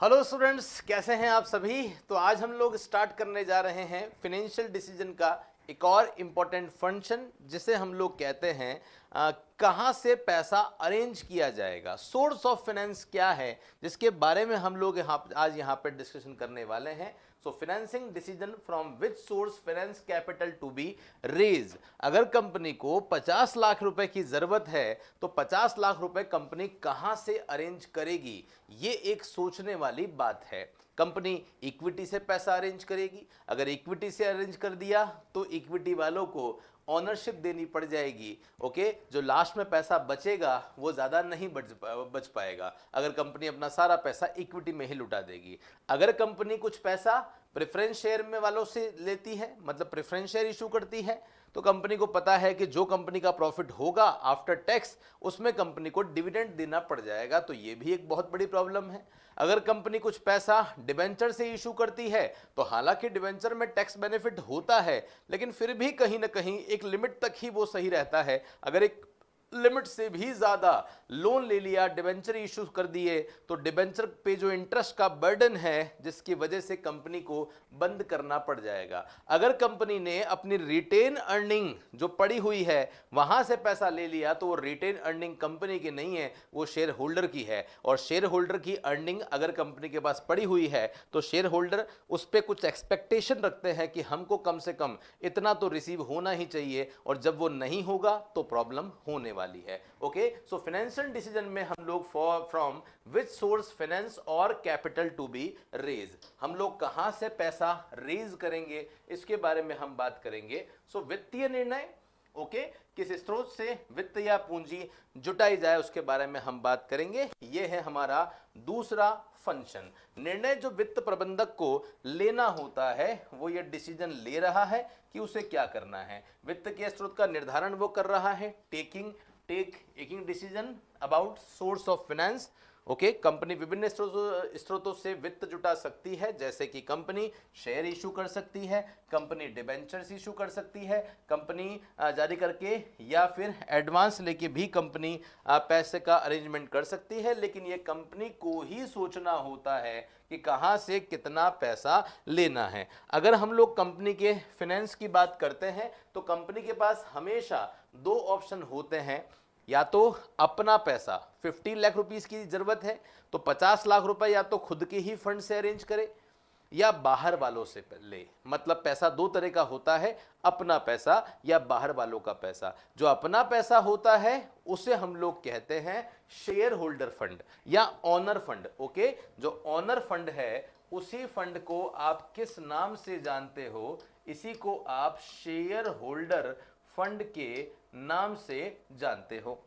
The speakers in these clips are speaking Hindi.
हेलो स्टूडेंट्स, कैसे हैं आप सभी। तो आज हम लोग स्टार्ट करने जा रहे हैं फिनेंशियल डिसीजन का एक और इम्पोर्टेंट फंक्शन, जिसे हम लोग कहते हैं कहाँ से पैसा अरेंज किया जाएगा। सोर्स ऑफ फाइनेंस क्या है, जिसके बारे में हम लोग आज यहाँ पे डिस्कशन करने वाले हैं। So financing decision from which source finance capital to be raise. अगर कंपनी को 50 लाख रुपए की जरूरत है तो 50 लाख रुपए कंपनी कहां से अरेंज करेगी, ये एक सोचने वाली बात है। कंपनी इक्विटी से पैसा अरेंज करेगी। अगर इक्विटी से अरेंज कर दिया तो इक्विटी वालों को ऑनरशिप देनी पड़ जाएगी। ओके, जो लास्ट में पैसा बचेगा वो ज़्यादा नहीं बच पाएगा अगर कंपनी अपना सारा पैसा इक्विटी में ही लुटा देगी। अगर कंपनी कुछ पैसा प्रेफरेंस शेयर में वालों से लेती है, मतलब प्रेफरेंस शेयर इशू करती है, तो कंपनी को पता है कि जो कंपनी का प्रॉफिट होगा आफ्टर टैक्स उसमें कंपनी को डिविडेंड देना पड़ जाएगा। तो ये भी एक बहुत बड़ी प्रॉब्लम है। अगर कंपनी कुछ पैसा डिबेंचर से इशू करती है तो हालांकि डिबेंचर में टैक्स बेनिफिट होता है, लेकिन फिर भी कहीं ना कहीं एक लिमिट तक ही वो सही रहता है। अगर एक लिमिट से भी ज्यादा लोन ले लिया, डिबेंचर इशू कर दिए, तो डिबेंचर पे जो इंटरेस्ट का बर्डन है, जिसकी वजह से कंपनी को बंद करना पड़ जाएगा। अगर कंपनी ने अपनी रिटेन अर्निंग जो पड़ी हुई है वहां से पैसा ले लिया तो वो रिटेन अर्निंग कंपनी की नहीं है, वो शेयर होल्डर की है। और शेयर होल्डर की अर्निंग अगर कंपनी के पास पड़ी हुई है तो शेयर होल्डर उस पर कुछ एक्सपेक्टेशन रखते हैं कि हमको कम से कम इतना तो रिसीव होना ही चाहिए, और जब वो नहीं होगा तो प्रॉब्लम होने वाली है। ओके, सो फाइनेंशियल डिसीजन में हम लोग फ्रॉम विच सोर्स फाइनेंस और कैपिटल टू बी रेज, हम लोग कहां से पैसा रेज करेंगे इसके बारे में हम बात करेंगे। सो वित्तीय निर्णय, ओके, किस स्रोत से वित्त या पूंजी जुटाई जाए उसके बारे में हम बात करेंगे। यह है हमारा दूसरा फंक्शन। निर्णय जो वित्त प्रबंधक को लेना होता है वो ये डिसीजन ले रहा है कि उसे क्या करना है। वित्त के स्रोत का निर्धारण वो कर रहा है, taking decision about source of finance. Okay, company विभिन्न स्रोतों से वित्त जुटा सकती है, जैसे कि कंपनी शेयर इशू कर सकती है, कंपनी डिबेंचर्स इशू कर सकती है, कंपनी जारी करके या फिर एडवांस लेके भी कंपनी पैसे का अरेंजमेंट कर सकती है। लेकिन ये कंपनी को ही सोचना होता है कि कहां से कितना पैसा लेना है। अगर हम लोग कंपनी के फाइनेंस की बात करते हैं तो कंपनी के पास हमेशा दो ऑप्शन होते हैं। या तो अपना पैसा 15 लाख रुपीस की जरूरत है तो 50 लाख रुपए या तो खुद के ही फंड से अरेंज करे या बाहर वालों से ले। मतलब पैसा दो तरह का होता है, अपना पैसा या बाहर वालों का पैसा। जो अपना पैसा होता है उसे हम लोग कहते हैं शेयर होल्डर फंड या ऑनर फंड। ओके, जो ऑनर फंड है उसी फंड को आप किस नाम से जानते हो, इसी को आप शेयर होल्डर फंड के नाम से जानते हो।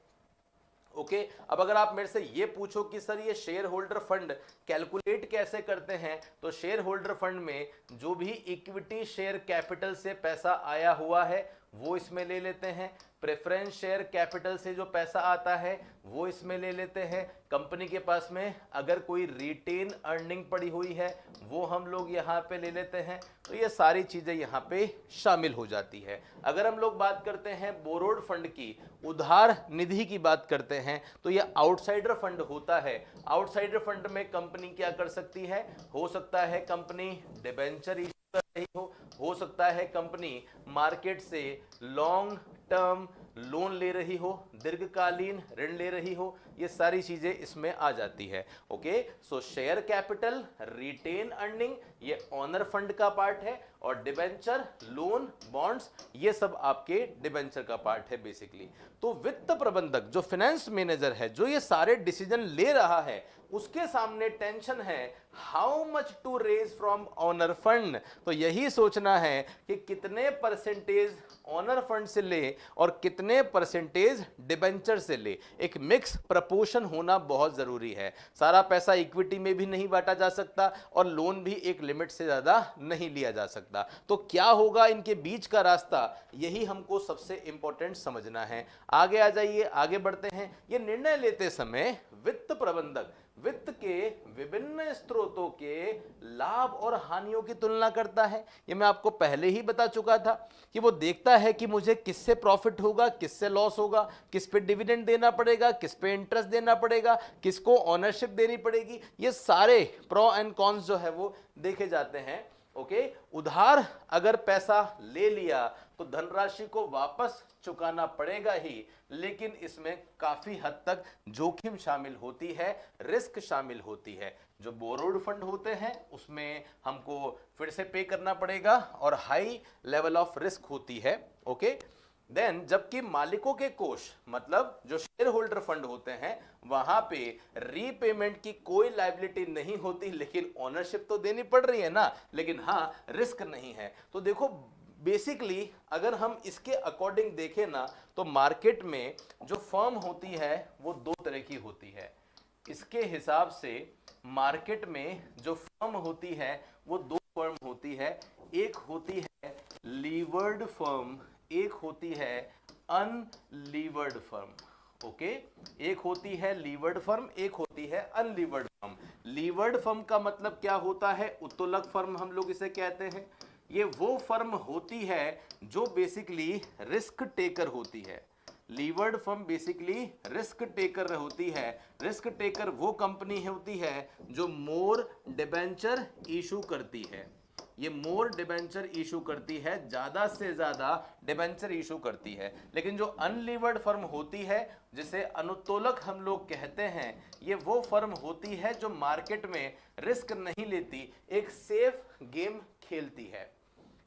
ओके, अब अगर आप मेरे से ये पूछो कि सर ये शेयर होल्डर फंड कैलकुलेट कैसे करते हैं, तो शेयर होल्डर फंड में जो भी इक्विटी शेयर कैपिटल से पैसा आया हुआ है वो इसमें ले लेते हैं, प्रेफरेंस शेयर कैपिटल से जो पैसा आता है वो इसमें ले लेते हैं, कंपनी के पास में अगर कोई रिटेन अर्निंग पड़ी हुई है वो हम लोग यहाँ पे ले लेते हैं। तो ये सारी चीजें यहाँ पे शामिल हो जाती है। अगर हम लोग बात करते हैं बोरोड फंड की, उधार निधि की बात करते हैं, तो ये आउटसाइडर फंड होता है। आउटसाइडर फंड में कंपनी क्या कर सकती है, हो सकता है कंपनी डिबेंचर इशू कर रही हो सकता है कंपनी मार्केट से लॉन्ग टर्म लोन ले रही हो, दीर्घकालीन ऋण ले रही हो, ये सारी चीजें इसमें आ जाती है। Okay, so share capital, retain earning ये ऑनर फंड का पार्ट है, और डिबेंचर, लोन, बॉन्ड्स ये सब आपके डिबेंचर का पार्ट है बेसिकली। तो वित्त प्रबंधक जो फाइनेंस मैनेजर है, जो ये सारे डिसीजन ले रहा है, उसके सामने टेंशन है how much to raise from owner fund. तो यही सोचना है कि कितने परसेंटेज ऑनर फंड से ले और कितने परसेंटेज डिबेंचर से ले। एक मिक्स प्रपोर्शन होना बहुत जरूरी है। सारा पैसा इक्विटी में भी नहीं बांटा जा सकता और लोन भी एक लिमिट से ज्यादा नहीं लिया जा सकता। तो क्या होगा इनके बीच का रास्ता, यही हमको सबसे इंपॉर्टेंट समझना है। आगे आ जाइए, आगे बढ़ते हैं। ये निर्णय लेते समय वित्त प्रबंधक वित्त के विभिन्न स्रोतों के लाभ और हानियों की तुलना करता है। ये मैं आपको पहले ही बता चुका था कि वो देखता है कि मुझे किससे प्रॉफिट होगा, किससे लॉस होगा, किस पे डिविडेंड देना पड़ेगा, किस पे इंटरेस्ट देना पड़ेगा, किसको ओनरशिप देनी पड़ेगी। ये सारे प्रो एंड कॉन्स जो है वो देखे जाते हैं। ओके, उधार अगर पैसा ले लिया तो धनराशि को वापस चुकाना पड़ेगा ही, लेकिन इसमें काफी हद तक जोखिम शामिल होती है, रिस्क शामिल होती है। जो बोरोड फंड होते हैं उसमें हमको फिर से पे करना पड़ेगा और हाई लेवल ऑफ रिस्क होती है। ओके, देन जबकि मालिकों के कोष मतलब जो शेयर होल्डर फंड होते हैं वहां पे रीपेमेंट की कोई लायबिलिटी नहीं होती, लेकिन ओनरशिप तो देनी पड़ रही है ना, लेकिन हाँ रिस्क नहीं है। तो देखो बेसिकली अगर हम इसके अकॉर्डिंग देखें ना तो मार्केट में जो फर्म होती है वो दो तरह की होती है। इसके हिसाब से मार्केट में जो फर्म होती है वो दो फर्म होती है, एक होती है लीवर्ड फर्म, एक होती है अनलीवर्ड फर्म। ओके, एक होती है लीवर्ड फर्म, एक होती है अनलीवर्ड फर्म। लीवर्ड फर्म का मतलब क्या होता है? उत्तोलक फर्म हम लोग इसे कहते हैं। ये वो फर्म होती है जो बेसिकली रिस्क टेकर होती है। Levered firm basically risk taker होती है। रिस्क टेकर वो कंपनी होती है जो मोर डिबेंचर इशू करती है। ये मोर डिबेंचर इशू करती है, ज्यादा से ज्यादा डिबेंचर इशू करती है। लेकिन जो अनलीवर्ड फर्म होती है जिसे अनुत्तोलक हम लोग कहते हैं, ये वो फर्म होती है जो मार्केट में रिस्क नहीं लेती, एक सेफ गेम खेलती है।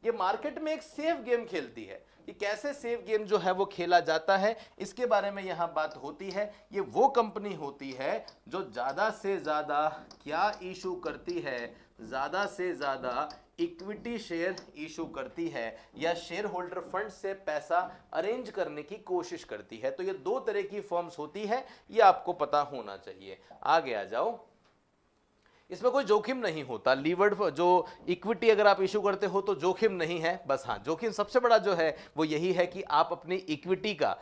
ये मार्केट में एक सेफ गेम खेलती है। कि कैसे सेफ गेम जो है वो खेला जाता है इसके बारे में यहां बात होती है। ये वो कंपनी होती है जो ज्यादा से ज्यादा क्या इशू करती है, ज्यादा से ज्यादा इक्विटी शेयर इशू करती है या शेयर होल्डर फंड से पैसा अरेंज करने की कोशिश करती है। तो ये दो तरह की फर्म्स होती है, ये आपको पता होना चाहिए। आगे आ जाओ, इसमें कोई जोखिम नहीं होता। लीवर्ड जो इक्विटी अगर आप इशू करते हो तो जोखिम नहीं है, बस हाँ जोखिम सबसे बड़ा जो है वो यही है कि आप अपनी इक्विटी का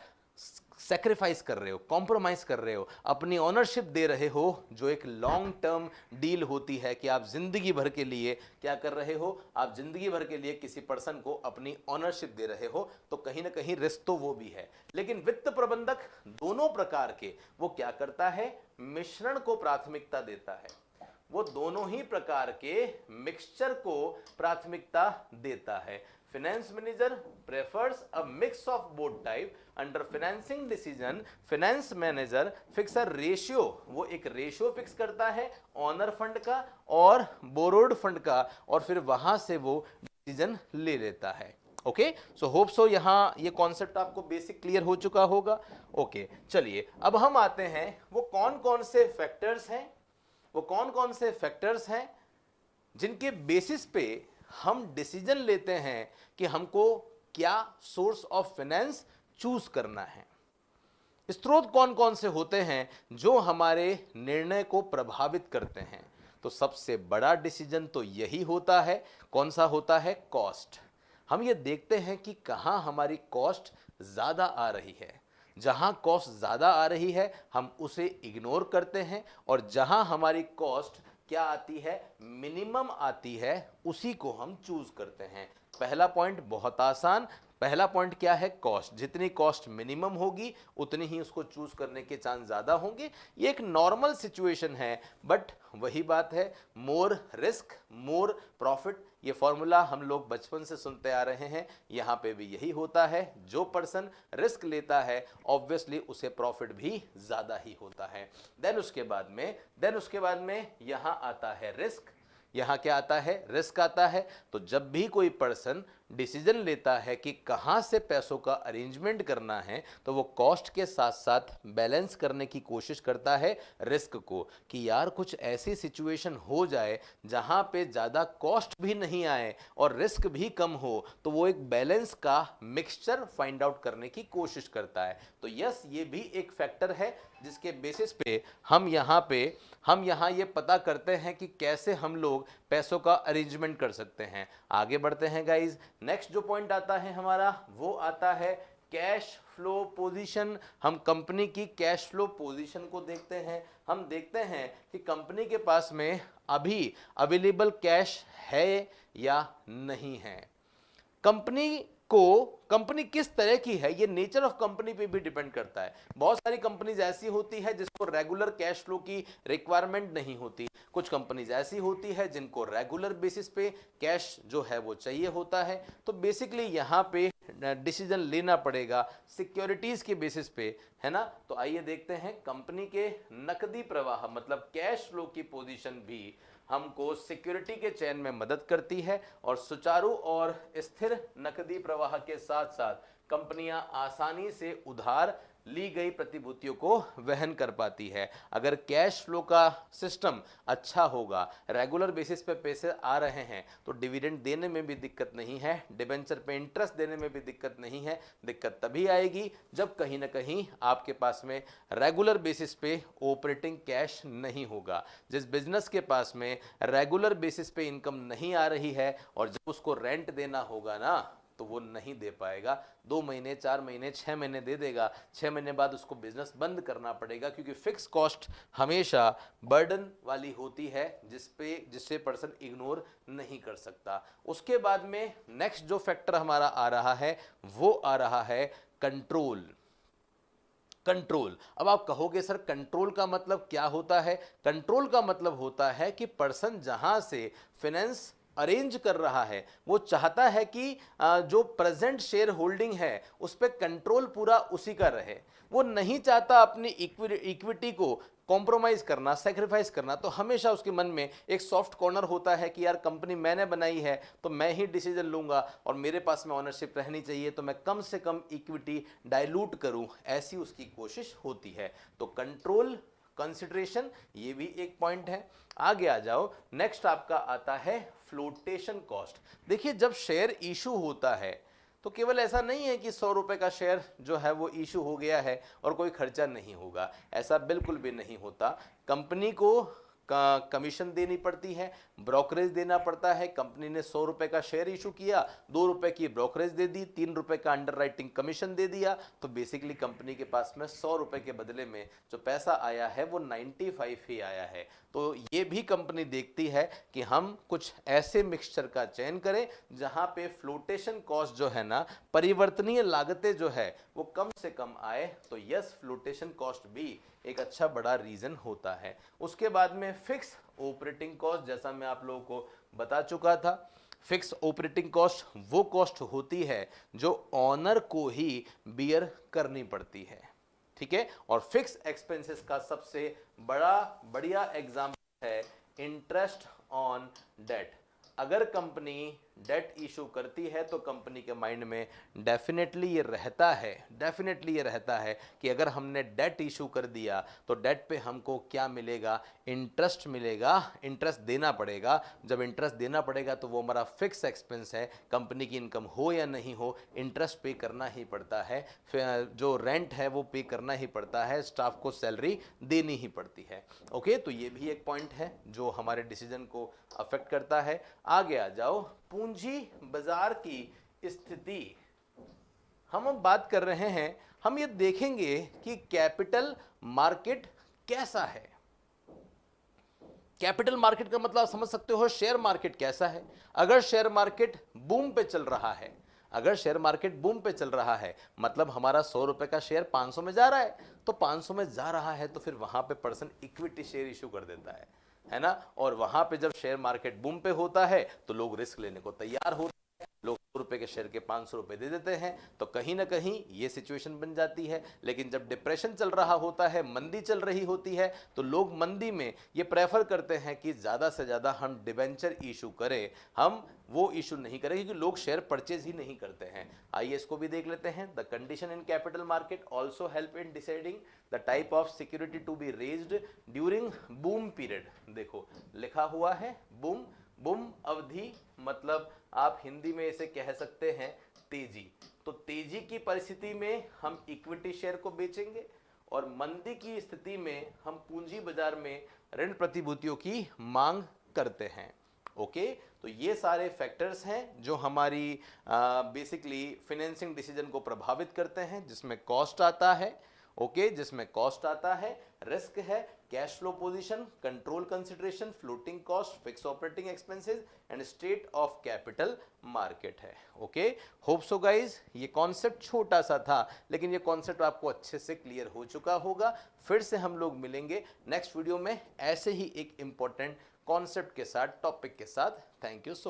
सैक्रिफाइस कर रहे हो, कॉम्प्रोमाइज कर रहे हो, अपनी ओनरशिप दे रहे हो, जो एक लॉन्ग टर्म डील होती है कि आप जिंदगी भर के लिए क्या कर रहे हो, आप जिंदगी भर के लिए किसी पर्सन को अपनी ओनरशिप दे रहे हो। तो कहीं ना कहीं रिस्क तो वो भी है। लेकिन वित्त प्रबंधक दोनों प्रकार के वो क्या करता है, मिश्रण को प्राथमिकता देता है। वो दोनों ही प्रकार के मिक्सचर को प्राथमिकता देता है। Finance manager prefers a mix of both type. Under financing decision finance manager fix a ratio, वो एक रेशियो फिक्स करता है ऑनर फंड का और बोरोड फंड का, और फिर वहां से वो डिसीजन ले लेता है। ओके, सो होप सो यहां ये कॉन्सेप्ट आपको बेसिक क्लियर हो चुका होगा। ओके, चलिए अब हम आते हैं वो कौन कौन से फैक्टर्स हैं, वो कौन कौन से फैक्टर्स हैं जिनके बेसिस पे हम डिसीजन लेते हैं कि हमको क्या सोर्स ऑफ फाइनेंस चूज करना है। स्रोत कौन कौन से होते हैं जो हमारे निर्णय को प्रभावित करते हैं। तो सबसे बड़ा डिसीजन तो यही होता है, कौन सा होता है, कॉस्ट। हम ये देखते हैं कि कहां हमारी कॉस्ट ज्यादा आ रही है। जहां कॉस्ट ज्यादा आ रही है हम उसे इग्नोर करते हैं, और जहां हमारी कॉस्ट क्या आती है, मिनिमम आती है, उसी को हम चूज करते हैं। पहला पॉइंट बहुत आसान, पहला पॉइंट क्या है, कॉस्ट। जितनी कॉस्ट मिनिमम होगी उतनी ही उसको चूज करने के चांस ज्यादा होंगे। ये एक नॉर्मल सिचुएशन है, बट वही बात है, मोर रिस्क मोर प्रॉफिट। ये फॉर्मूला हम लोग बचपन से सुनते आ रहे हैं, यहाँ पे भी यही होता है। जो पर्सन रिस्क लेता है ऑब्वियसली उसे प्रॉफिट भी ज्यादा ही होता है। देन उसके बाद में यहाँ आता है रिस्क। यहाँ क्या आता है, रिस्क आता है। तो जब भी कोई पर्सन डिसीजन लेता है कि कहाँ से पैसों का अरेंजमेंट करना है, तो वो कॉस्ट के साथ साथ बैलेंस करने की कोशिश करता है रिस्क को, कि यार कुछ ऐसी सिचुएशन हो जाए जहाँ पे ज़्यादा कॉस्ट भी नहीं आए और रिस्क भी कम हो, तो वो एक बैलेंस का मिक्सचर फाइंड आउट करने की कोशिश करता है। तो यस, ये भी एक फैक्टर है जिसके बेसिस पे हम यहाँ ये पता करते हैं कि कैसे हम लोग पैसों का अरेंजमेंट कर सकते हैं। आगे बढ़ते हैं गाइज। नेक्स्ट जो पॉइंट आता है हमारा वो आता है कैश फ्लो पोजीशन, हम कंपनी की कैश फ्लो पोजीशन को देखते हैं। हम देखते हैं कि कंपनी के पास में अभी अवेलेबल कैश है या नहीं है। कंपनी किस तरह की है, ये नेचर ऑफ कंपनी पे भी डिपेंड करता है। बहुत सारी कंपनीज ऐसी होती है जिसको रेगुलर कैश फ्लो की रिक्वायरमेंट नहीं होती, कुछ कंपनीज ऐसी होती है जिनको रेगुलर बेसिस पे कैश जो है वो चाहिए होता है। तो बेसिकली यहाँ पे डिसीजन लेना पड़ेगा सिक्योरिटीज के बेसिस पे, है ना। तो आइए देखते हैं कंपनी के नकदी प्रवाह मतलब कैश फ्लो की पोजीशन भी हमको सिक्योरिटी के चयन में मदद करती है और सुचारू और स्थिर नकदी प्रवाह के साथ साथ कंपनियां आसानी से उधार ली गई प्रतिभूतियों को वहन कर पाती है। अगर कैश फ्लो का सिस्टम अच्छा होगा, रेगुलर बेसिस पे पैसे आ रहे हैं, तो डिविडेंड देने में भी दिक्कत नहीं है, डिबेंचर पे इंटरेस्ट देने में भी दिक्कत नहीं है। दिक्कत तभी आएगी जब कहीं ना कहीं आपके पास में रेगुलर बेसिस पे ऑपरेटिंग कैश नहीं होगा। जिस बिजनेस के पास में रेगुलर बेसिस पे इनकम नहीं आ रही है और जब उसको रेंट देना होगा ना, तो वो नहीं दे पाएगा। 2 महीने, 4 महीने, 6 महीने दे देगा, 6 महीने बाद उसको बिजनेस बंद करना पड़ेगा, क्योंकि फिक्स कॉस्ट हमेशा बर्डन वाली होती है जिससे पर्सन इग्नोर नहीं कर सकता। उसके बाद में नेक्स्ट जो फैक्टर हमारा आ रहा है वो आ रहा है कंट्रोल। अब आप कहोगे सर कंट्रोल का मतलब क्या होता है? कंट्रोल का मतलब होता है कि पर्सन जहां से फाइनेंस अरेंज कर रहा है वो चाहता है कि जो प्रेजेंट शेयर होल्डिंग है उस पर कंट्रोल पूरा उसी का रहे। वो नहीं चाहता अपनी इक्विटी को कॉम्प्रोमाइज करना, सेक्रीफाइस करना। तो हमेशा उसके मन में एक सॉफ्ट कॉर्नर होता है कि यार कंपनी मैंने बनाई है तो मैं ही डिसीजन लूंगा और मेरे पास में ऑनरशिप रहनी चाहिए, तो मैं कम से कम इक्विटी डाइल्यूट करूं, ऐसी उसकी कोशिश होती है। तो कंट्रोल, कंसिडरेशन, ये भी एक पॉइंट है। आगे आ जाओ, नेक्स्ट आपका आता है फ्लोटेशन कॉस्ट। देखिए जब शेयर इशू होता है तो केवल ऐसा नहीं है कि 100 रुपए का शेयर जो है वो इशू हो गया है और कोई खर्चा नहीं होगा, ऐसा बिल्कुल भी नहीं होता। कंपनी को कमीशन देनी पड़ती है, ब्रोकरेज देना पड़ता है। कंपनी ने 100 रुपए का शेयर इशू किया, 2 रुपए की ब्रोकरेज दे दी, 3 रुपए का अंडरराइटिंग कमीशन दे दिया, तो बेसिकली कंपनी के पास में 100 रुपए के बदले में जो पैसा आया है वो 95 ही आया है। तो ये भी कंपनी देखती है कि हम कुछ ऐसे मिक्सचर का चयन करें जहां पे फ्लोटेशन कॉस्ट जो है ना, परिवर्तनीय लागतें जो है वो कम से कम आए। तो यस, फ्लोटेशन कॉस्ट भी एक अच्छा बड़ा रीजन होता है। उसके बाद में फिक्स ऑपरेटिंग कॉस्ट, जैसा मैं आप लोगों को बता चुका था, फिक्स ऑपरेटिंग कॉस्ट वो कॉस्ट होती है जो ऑनर को ही बियर करनी पड़ती है, ठीक है। और फिक्स एक्सपेंसेस का सबसे बढ़िया एग्जांपल है इंटरेस्ट ऑन डेट। अगर कंपनी डेट इशू करती है तो कंपनी के माइंड में डेफिनेटली ये रहता है कि अगर हमने डेट इशू कर दिया तो डेट पे हमको क्या मिलेगा? इंटरेस्ट मिलेगा, इंटरेस्ट देना पड़ेगा। जब इंटरेस्ट देना पड़ेगा तो वो हमारा फिक्स एक्सपेंस है, कंपनी की इनकम हो या नहीं हो इंटरेस्ट पे करना ही पड़ता है, जो रेंट है वो पे करना ही पड़ता है, स्टाफ को सैलरी देनी ही पड़ती है। ओके, तो ये भी एक पॉइंट है जो हमारे डिसीजन को अफेक्ट करता है। आगे आ जाओ, पूंजी बाजार की स्थिति हम अब बात कर रहे हैं। हम ये देखेंगे कि कैपिटल मार्केट कैसा है। कैपिटल मार्केट का मतलब समझ सकते हो, शेयर मार्केट कैसा है। अगर शेयर मार्केट बूम पे चल रहा है, मतलब हमारा 100 रुपए का शेयर 500 में जा रहा है, तो 500 में जा रहा है तो फिर वहां पे पर्सन इक्विटी शेयर इशू कर देता है ना। और वहां पे जब शेयर मार्केट बूम पे होता है तो लोग रिस्क लेने को तैयार होते हैं, लोग 100 रुपए के शेयर के 500 रुपए दे देते हैं। तो कहीं ना कहीं ये सिचुएशन बन जाती है। लेकिन जब डिप्रेशन चल रहा होता है, मंदी चल रही होती है, तो लोग मंदी में ये प्रेफर करते हैं कि ज़्यादा से ज़्यादा हम डिबेंचर इशू करें, हम वो इशू नहीं करें, क्योंकि लोग शेयर परचेज ही नहीं करते हैं। आइए इसको भी देख लेते हैं। The condition in capital market also help in deciding the type of security to be raised during boom period. देखो लिखा हुआ है बूम अवधि, मतलब आप हिंदी में इसे कह सकते हैं तेजी। तो तेजी की परिस्थिति में हम इक्विटी शेयर को बेचेंगे और मंदी की स्थिति में हम पूंजी बाजार में ऋण प्रतिभूतियों की मांग करते हैं। ओके तो ये सारे फैक्टर्स हैं जो हमारी बेसिकली फाइनेंसिंग डिसीजन को प्रभावित करते हैं, जिसमें कॉस्ट आता है, ओके जिसमें कॉस्ट आता है, रिस्क है, cash flow position, control consideration, floating cost, fix operating expenses and state of capital market है। ओके होप सो गाइज ये कॉन्सेप्ट छोटा सा था लेकिन ये कॉन्सेप्ट आपको अच्छे से क्लियर हो चुका होगा। फिर से हम लोग मिलेंगे नेक्स्ट वीडियो में ऐसे ही एक इंपॉर्टेंट कॉन्सेप्ट के साथ, टॉपिक के साथ। Thank you so